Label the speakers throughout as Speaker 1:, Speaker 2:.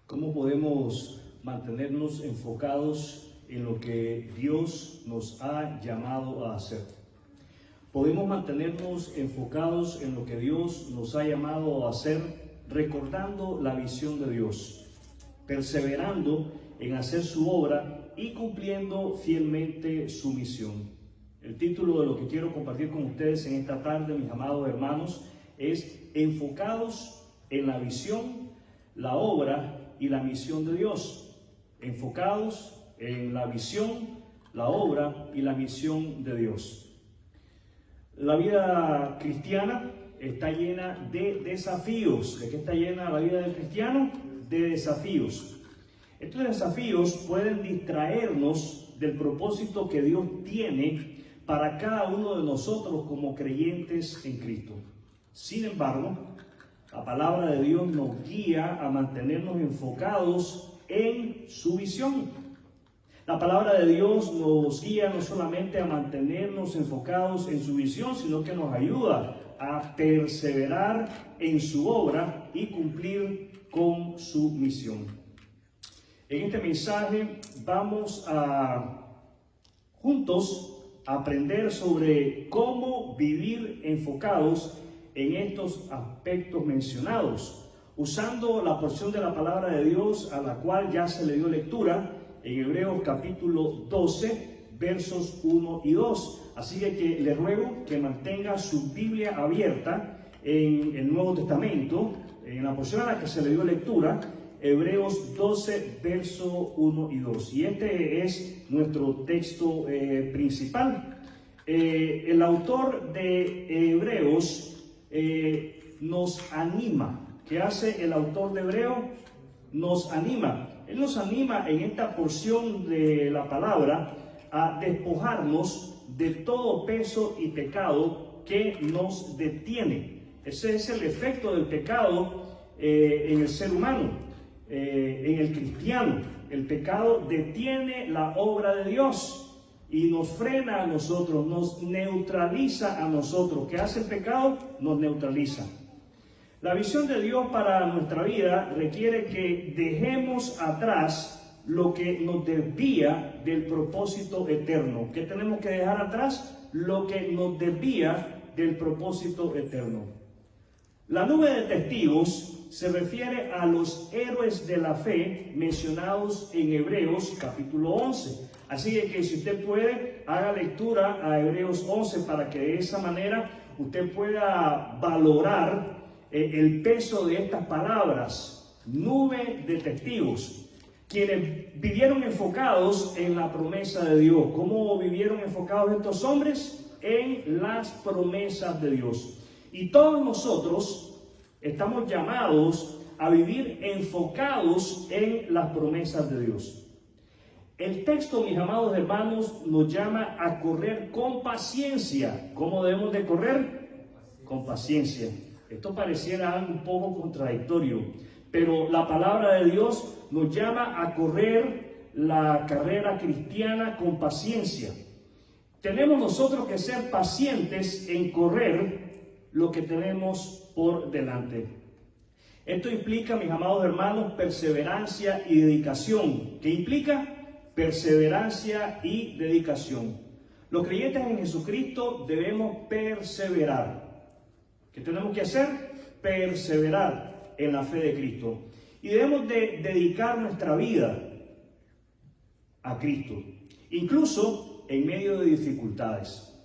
Speaker 1: ¿Cómo podemos mantenernos enfocados en lo que Dios nos ha llamado a hacer? Podemos mantenernos enfocados en lo que Dios nos ha llamado a hacer, recordando la visión de Dios, perseverando en hacer su obra y cumpliendo fielmente su misión. El título de lo que quiero compartir con ustedes en esta tarde, mis amados hermanos, es Enfocados en la visión, la obra y la misión de Dios. Enfocados en la visión, la obra y la misión de Dios. La vida cristiana está llena de desafíos. ¿De qué está llena la vida del cristiano? De desafíos. Estos desafíos pueden distraernos del propósito que Dios tiene para cada uno de nosotros como creyentes en Cristo. Sin embargo, la palabra de Dios nos guía a mantenernos enfocados en su visión. La palabra de Dios nos guía no solamente a mantenernos enfocados en su visión, sino que nos ayuda a perseverar en su obra y cumplir con su misión. En este mensaje vamos a juntos aprender sobre cómo vivir enfocados en estos aspectos mencionados, usando la porción de la palabra de Dios a la cual ya se le dio lectura en Hebreos capítulo 12, versos 1 y 2. Así que le ruego que mantenga su Biblia abierta en el Nuevo Testamento, en la porción a la que se le dio lectura, Hebreos 12, versos 1 y 2. Y este es nuestro texto principal. El autor de Hebreos nos anima. ¿Qué hace el autor de Hebreos? Nos anima. Él nos anima en esta porción de la palabra a despojarnos de todo peso y pecado que nos detiene. Ese es el efecto del pecado en el ser humano, en el cristiano. El pecado detiene la obra de Dios y nos frena a nosotros, nos neutraliza a nosotros. ¿Qué hace el pecado? Nos neutraliza. La visión de Dios para nuestra vida requiere que dejemos atrás lo que nos desvía del propósito eterno. ¿Qué tenemos que dejar atrás? Lo que nos desvía del propósito eterno. La nube de testigos se refiere a los héroes de la fe mencionados en Hebreos capítulo 11. Así que si usted puede, haga lectura a Hebreos 11 para que de esa manera usted pueda valorar el peso de estas palabras. Nube de testigos, quienes vivieron enfocados en la promesa de Dios. ¿Cómo vivieron enfocados estos hombres? En las promesas de Dios. Y todos nosotros estamos llamados a vivir enfocados en las promesas de Dios. El texto, mis amados hermanos, nos llama a correr con paciencia. ¿Cómo debemos de correr? Con paciencia. Esto pareciera algo un poco contradictorio, pero la palabra de Dios nos llama a correr la carrera cristiana con paciencia. Tenemos nosotros que ser pacientes en correr lo que tenemos por delante. Esto implica, mis amados hermanos, perseverancia y dedicación. ¿Qué implica? Perseverancia y dedicación. Los creyentes en Jesucristo debemos perseverar. ¿Qué tenemos que hacer? Perseverar en la fe de Cristo. Y debemos de dedicar nuestra vida a Cristo, incluso en medio de dificultades.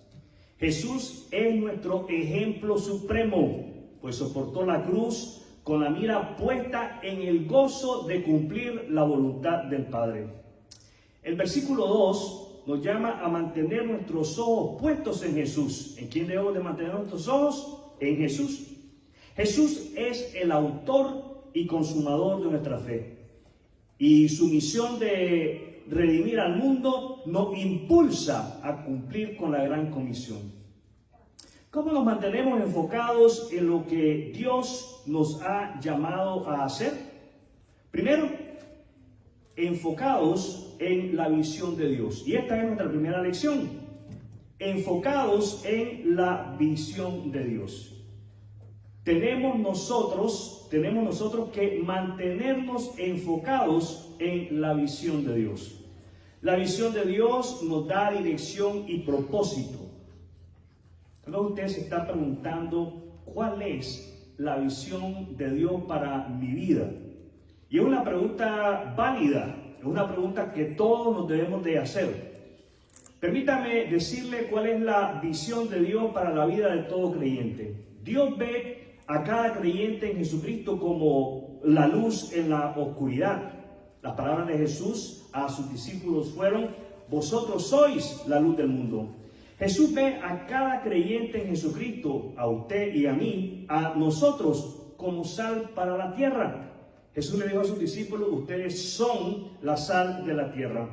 Speaker 1: Jesús es nuestro ejemplo supremo, pues soportó la cruz con la mira puesta en el gozo de cumplir la voluntad del Padre. El versículo 2 nos llama a mantener nuestros ojos puestos en Jesús. ¿En quién debemos de mantener nuestros ojos? En Jesús. Jesús es el autor y consumador de nuestra fe. Y su misión de redimir al mundo nos impulsa a cumplir con la gran comisión. ¿Cómo nos mantenemos enfocados en lo que Dios nos ha llamado a hacer? Primero, enfocados en la visión de Dios. Y esta es nuestra primera lección. Enfocados en la visión de Dios. tenemos nosotros que mantenernos enfocados en la visión de Dios. La visión de Dios nos da dirección y propósito. Tal vez usted se está preguntando, ¿cuál es la visión de Dios para mi vida? Y es una pregunta válida, es una pregunta que todos nos debemos de hacer. Permítame decirle cuál es la visión de Dios para la vida de todo creyente. Dios ve a cada creyente en Jesucristo como la luz en la oscuridad. Las palabras de Jesús a sus discípulos fueron: vosotros sois la luz del mundo. Jesús ve a cada creyente en Jesucristo, a usted y a mí, a nosotros como sal para la tierra. Jesús le dijo a sus discípulos: ustedes son la sal de la tierra.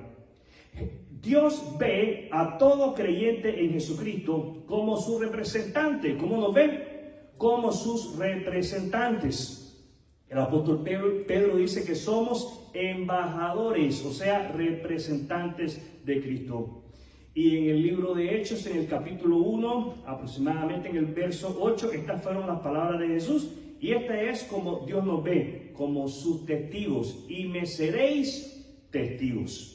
Speaker 1: Dios ve a todo creyente en Jesucristo como su representante. ¿Cómo nos ve? Como sus representantes. El apóstol Pedro dice que somos embajadores, o sea, representantes de Cristo. Y en el libro de Hechos, en el capítulo 1, aproximadamente en el verso 8, estas fueron las palabras de Jesús. Y esta es como Dios nos ve, como sus testigos. Y me seréis testigos.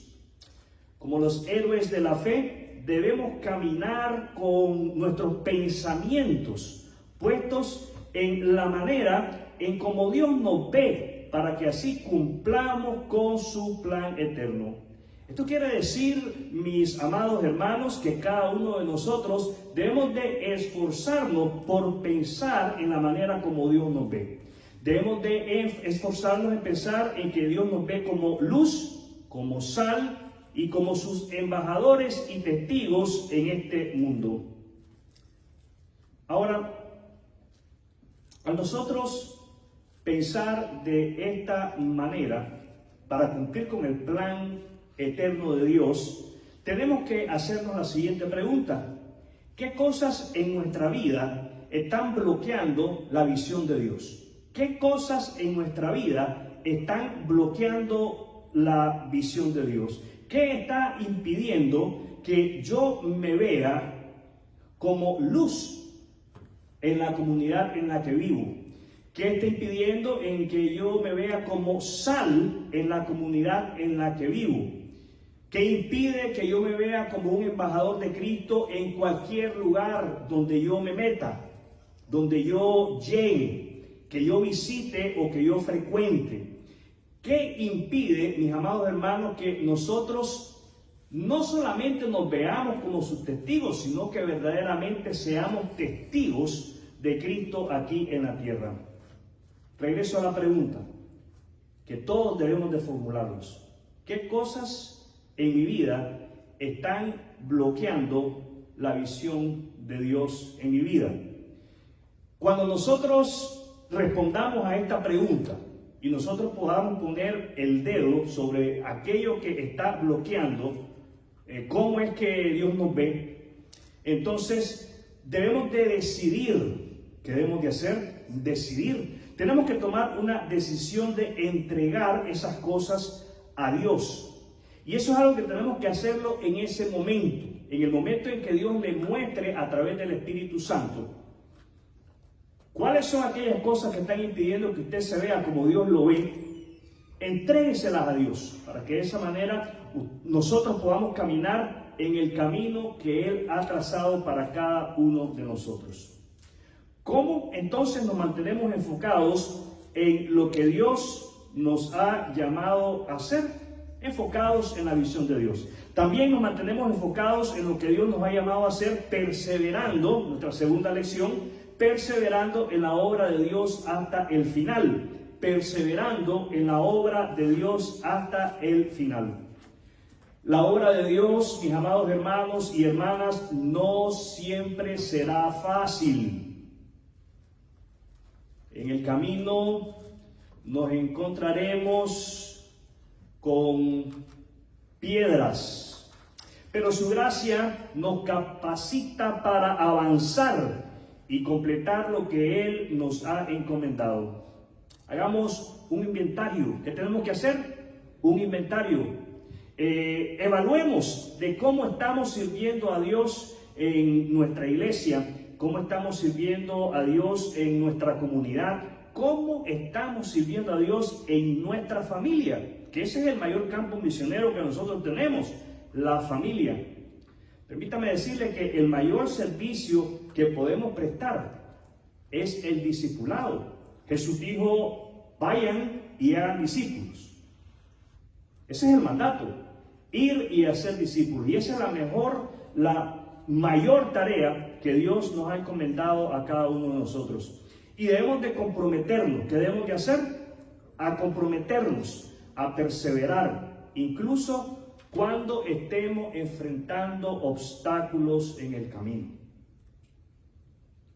Speaker 1: Como los héroes de la fe, debemos caminar con nuestros pensamientos puestos en la manera en como Dios nos ve, para que así cumplamos con su plan eterno. Esto quiere decir, mis amados hermanos, que cada uno de nosotros debemos de esforzarnos por pensar en la manera como Dios nos ve. Debemos de esforzarnos en pensar en que Dios nos ve como luz, como sal y como sus embajadores y testigos en este mundo. Ahora, a nosotros pensar de esta manera, para cumplir con el plan eterno de Dios, tenemos que hacernos la siguiente pregunta: ¿qué cosas en nuestra vida están bloqueando la visión de Dios? ¿Qué cosas en nuestra vida están bloqueando la visión de Dios? ¿Qué está impidiendo que yo me vea como luz en la comunidad en la que vivo? ¿Qué está impidiendo en que yo me vea como sal en la comunidad en la que vivo? ¿Qué impide que yo me vea como un embajador de Cristo en cualquier lugar donde yo me meta, donde yo llegue, que yo visite o que yo frecuente? ¿Qué impide, mis amados hermanos, que nosotros no solamente nos veamos como sus testigos, sino que verdaderamente seamos testigos de Cristo aquí en la tierra? Regreso a la pregunta que todos debemos de formularnos: ¿qué cosas en mi vida están bloqueando la visión de Dios en mi vida? Cuando nosotros respondamos a esta pregunta y nosotros podamos poner el dedo sobre aquello que está bloqueando cómo es que Dios nos ve, entonces debemos de decidir. ¿Qué debemos de hacer? Decidir. Tenemos que tomar una decisión de entregar esas cosas a Dios. Y eso es algo que tenemos que hacerlo en ese momento, en el momento en que Dios le muestre a través del Espíritu Santo cuáles son aquellas cosas que están impidiendo que usted se vea como Dios lo ve. Entrégueselas a Dios, para que de esa manera nosotros podamos caminar en el camino que Él ha trazado para cada uno de nosotros. ¿Cómo entonces nos mantenemos enfocados en lo que Dios nos ha llamado a hacer? Enfocados en la visión de Dios. También nos mantenemos enfocados en lo que Dios nos ha llamado a hacer, perseverando, nuestra segunda lección, perseverando en la obra de Dios hasta el final. Perseverando en la obra de Dios hasta el final. La obra de Dios, mis amados hermanos y hermanas, no siempre será fácil. En el camino nos encontraremos con piedras, pero su gracia nos capacita para avanzar y completar lo que Él nos ha encomendado. Hagamos un inventario. ¿Qué tenemos que hacer? Un inventario. Evaluemos de cómo estamos sirviendo a Dios en nuestra iglesia, cómo estamos sirviendo a Dios en nuestra comunidad, cómo estamos sirviendo a Dios en nuestra familia, que ese es el mayor campo misionero que nosotros tenemos, la familia. Permítame decirle que el mayor servicio que podemos prestar es el discipulado. Jesús dijo, vayan y hagan discípulos. Ese es el mandato, ir y hacer discípulos. Y esa es la mayor tarea que Dios nos ha encomendado a cada uno de nosotros. Y debemos de comprometernos. ¿Qué debemos de hacer? A comprometernos, a perseverar, incluso cuando estemos enfrentando obstáculos en el camino.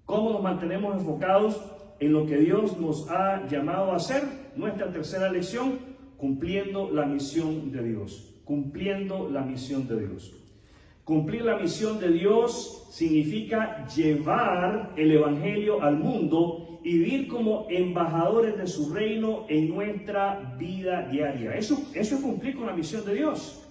Speaker 1: ¿Cómo nos mantenemos enfocados en lo que Dios nos ha llamado a hacer? Nuestra tercera lección, cumpliendo la misión de Dios. Cumpliendo la misión de Dios. Cumplir la misión de Dios significa llevar el Evangelio al mundo y vivir como embajadores de su reino en nuestra vida diaria. Eso es cumplir con la misión de Dios.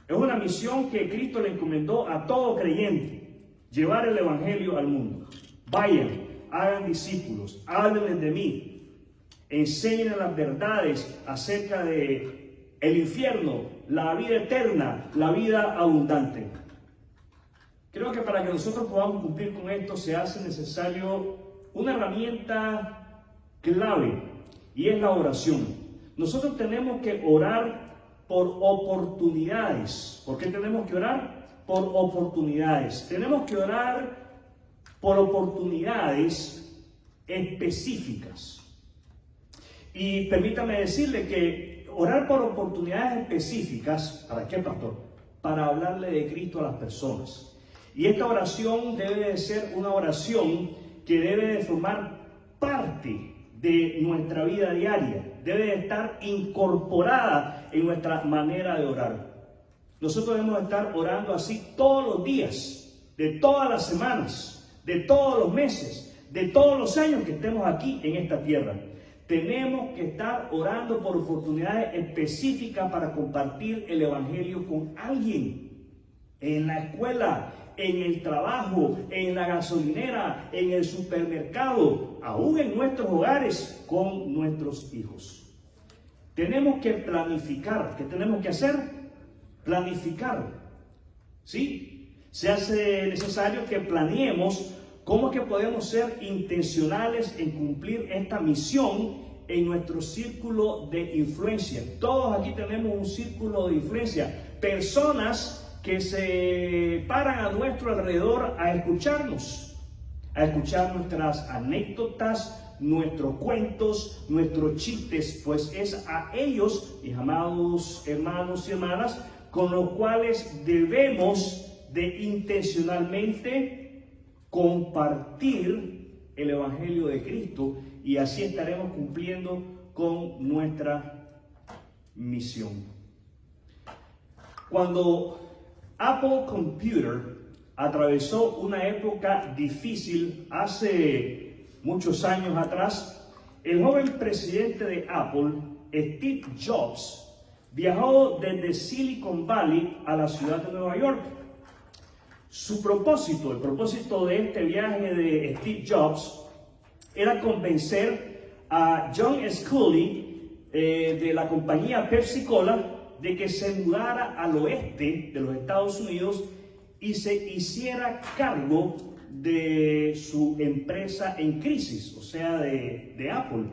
Speaker 1: Es una misión que Cristo le encomendó a todo creyente, llevar el Evangelio al mundo. Vayan, hagan discípulos, háblenles de mí, enseñen las verdades acerca de el infierno, la vida eterna, la vida abundante. Creo que para que nosotros podamos cumplir con esto se hace necesario una herramienta clave, y es la oración. Nosotros tenemos que orar por oportunidades. ¿Por qué tenemos que orar? Por oportunidades. Tenemos que orar por oportunidades específicas. Y permítame decirle que orar por oportunidades específicas, ¿para qué, pastor? Para hablarle de Cristo a las personas. Y esta oración debe de ser una oración que debe de formar parte de nuestra vida diaria, debe de estar incorporada en nuestra manera de orar. Nosotros debemos estar orando así todos los días, de todas las semanas, de todos los meses, de todos los años que estemos aquí en esta tierra. Tenemos que estar orando por oportunidades específicas para compartir el Evangelio con alguien, en la escuela, en el trabajo, en la gasolinera, en el supermercado, aún en nuestros hogares, con nuestros hijos. Tenemos que planificar. ¿Qué tenemos que hacer? Planificar. ¿Sí? Se hace necesario que planeemos cómo es que podemos ser intencionales en cumplir esta misión en nuestro círculo de influencia. Todos aquí tenemos un círculo de influencia. Personas que se paran a nuestro alrededor a escuchar nuestras anécdotas, nuestros cuentos, nuestros chistes, pues es a ellos, mis amados hermanos y hermanas, con los cuales debemos de intencionalmente compartir el Evangelio de Cristo, y así estaremos cumpliendo con nuestra misión. Cuando Apple Computer atravesó una época difícil hace muchos años atrás, el joven presidente de Apple, Steve Jobs, viajó desde Silicon Valley a la ciudad de Nueva York. El propósito de este viaje de Steve Jobs era convencer a John Sculley de la compañía Pepsi Cola de que se mudara al oeste de los Estados Unidos y se hiciera cargo de su empresa en crisis, o sea, de Apple.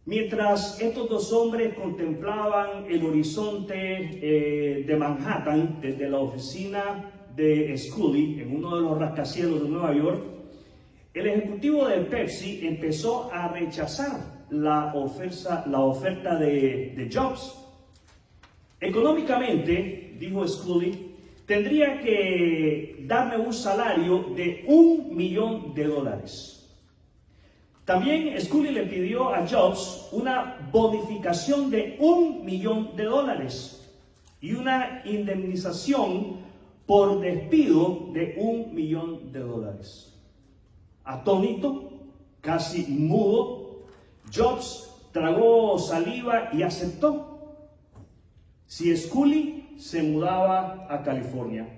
Speaker 1: Mientras estos dos hombres contemplaban el horizonte de Manhattan desde la oficina de Sculley en uno de los rascacielos de Nueva York, el ejecutivo de Pepsi empezó a rechazar la oferta de Jobs. Económicamente, dijo Sculley, tendría que darme un salario de $1 millón. También Sculley le pidió a Jobs una bonificación de $1 millón y una indemnización por despido de $1 millón. Atónito, casi mudo, Jobs tragó saliva y aceptó si Sculley se mudaba a California.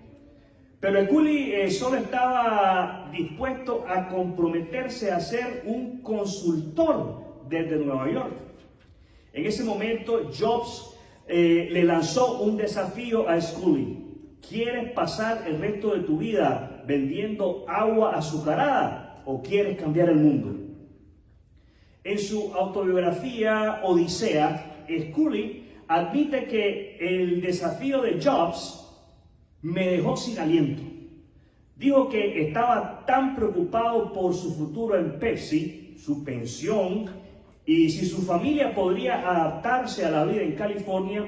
Speaker 1: Pero Scully solo estaba dispuesto a comprometerse a ser un consultor desde Nueva York. En ese momento, Jobs le lanzó un desafío a Scully. ¿Quieres pasar el resto de tu vida vendiendo agua azucarada o quieres cambiar el mundo? En su autobiografía Odisea, Scully admite que el desafío de Jobs me dejó sin aliento. Dijo que estaba tan preocupado por su futuro en Pepsi, su pensión y si su familia podría adaptarse a la vida en California,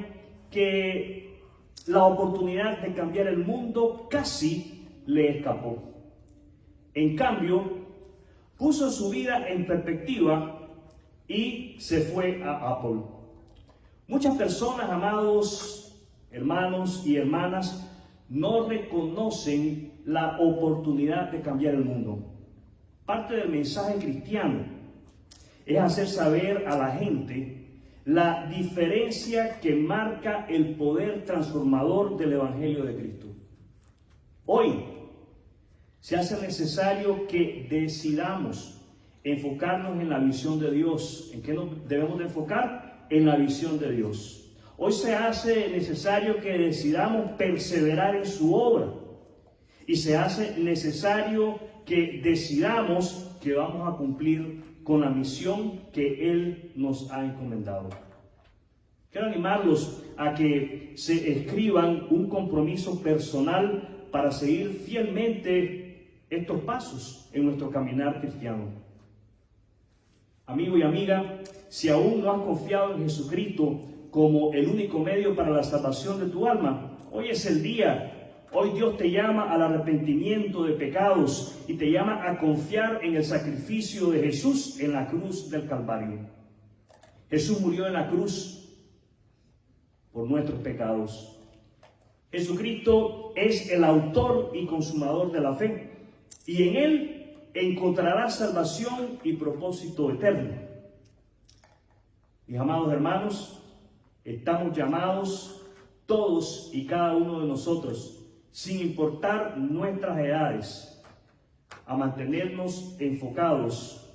Speaker 1: que la oportunidad de cambiar el mundo casi le escapó. En cambio, puso su vida en perspectiva y se fue a Apple. Muchas personas, amados hermanos y hermanas, no reconocen la oportunidad de cambiar el mundo. Parte del mensaje cristiano es hacer saber a la gente la diferencia que marca el poder transformador del Evangelio de Cristo. Hoy se hace necesario que decidamos enfocarnos en la visión de Dios. ¿En qué nos debemos de enfocar? En la visión de Dios. Hoy se hace necesario que decidamos perseverar en su obra y se hace necesario que decidamos que vamos a cumplir con la misión que Él nos ha encomendado. Quiero animarlos a que se escriban un compromiso personal para seguir fielmente estos pasos en nuestro caminar cristiano. Amigo y amiga, si aún no has confiado en Jesucristo como el único medio para la salvación de tu alma, hoy es el día. Hoy Dios te llama al arrepentimiento de pecados y te llama a confiar en el sacrificio de Jesús en la cruz del Calvario. Jesús murió en la cruz por nuestros pecados. Jesucristo es el autor y consumador de la fe y en Él encontrarás salvación y propósito eterno. Mis amados hermanos, estamos llamados todos y cada uno de nosotros, sin importar nuestras edades, a mantenernos enfocados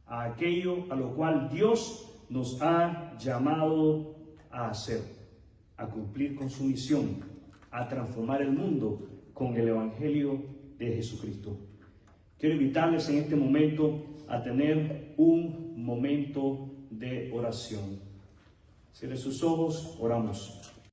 Speaker 1: a aquello a lo cual Dios nos ha llamado a hacer, a cumplir con su misión, a transformar el mundo con el Evangelio de Jesucristo. Quiero invitarles en este momento a tener un momento de oración. Cierre sus ojos, oramos.